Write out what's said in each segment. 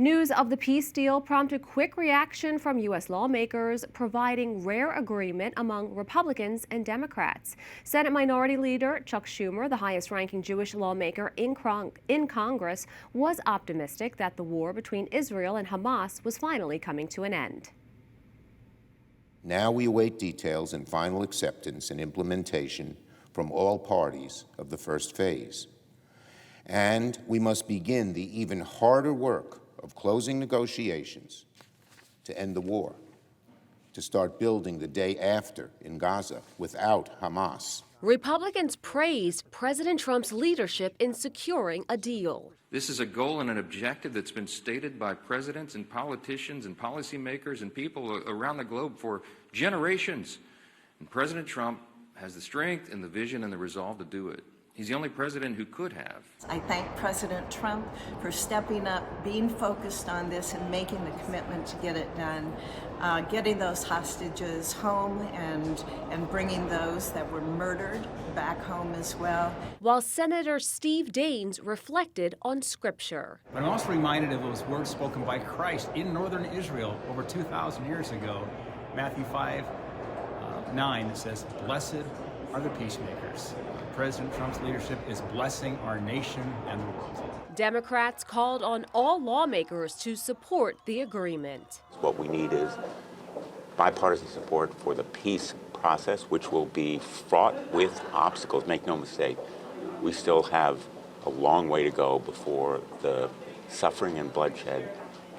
News of the peace deal prompted quick reaction from U.S. lawmakers, providing rare agreement among Republicans and Democrats. Senate Minority Leader Chuck Schumer, the highest-ranking Jewish lawmaker in Congress, was optimistic that the war between Israel and Hamas was finally coming to an end. Now we await details and final acceptance and implementation from all parties of the first phase. And we must begin the even harder work of closing negotiations to end the war, to start building the day after in Gaza without Hamas. Republicans praised President Trump's leadership in securing a deal. This is a goal and an objective that's been stated by presidents and politicians and policymakers and people around the globe for generations. And President Trump has the strength and the vision and the resolve to do it. He's the only president who could have. I thank President Trump for stepping up, being focused on this, and making the commitment to get it done, getting those hostages home and bringing those that were murdered back home as well. While Senator Steve Daines reflected on Scripture. I'm also reminded of those words spoken by Christ in northern Israel over 2,000 years ago. Matthew 5:9 that says, "Blessed are the peacemakers." President Trump's leadership is blessing our nation and the world. Democrats called on all lawmakers to support the agreement. What we need is bipartisan support for the peace process, which will be fraught with obstacles. Make no mistake, we still have a long way to go before the suffering and bloodshed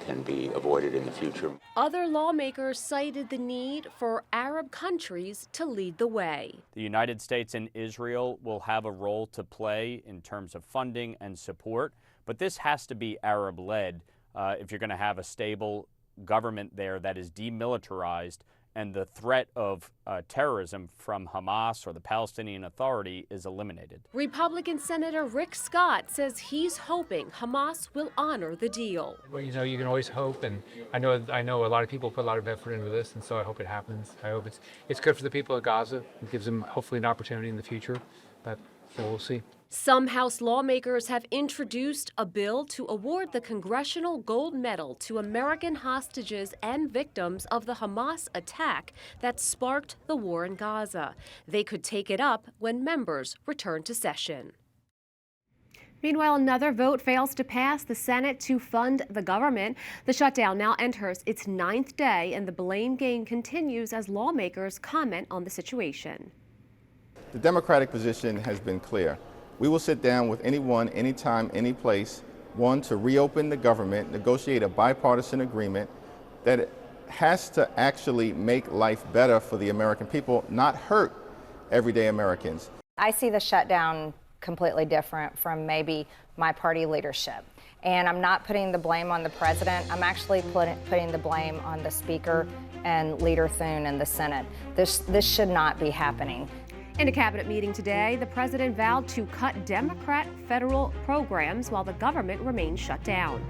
can be avoided in the future. Other lawmakers cited the need for Arab countries to lead the way. The United States and Israel will have a role to play in terms of funding and support, but this has to be Arab-led if you're going to have a stable government there that is demilitarized and the threat of terrorism from Hamas or the Palestinian Authority is eliminated. Republican Senator Rick Scott says he's hoping Hamas will honor the deal. Well, you know, you can always hope, and I know a lot of people put a lot of effort into this, and so I hope it happens. I hope it's good for the people of Gaza. It gives them hopefully an opportunity in the future, but so we'll see. Some House lawmakers have introduced a bill to award the Congressional Gold Medal to American hostages and victims of the Hamas attack that sparked the war in Gaza. They could take it up when members return to session. Meanwhile, another vote fails to pass the Senate to fund the government. The shutdown now enters its 9th day, and the blame game continues as lawmakers comment on the situation. The Democratic position has been clear. We will sit down with anyone, anytime, any place, one, to reopen the government, negotiate a bipartisan agreement that has to actually make life better for the American people, not hurt everyday Americans. I see the shutdown completely different from maybe my party leadership. And I'm not putting the blame on the president. I'm actually putting the blame on the Speaker and Leader Thune in the Senate. This should not be happening. In a cabinet meeting today, the president vowed to cut Democrat federal programs while the government remains shut down.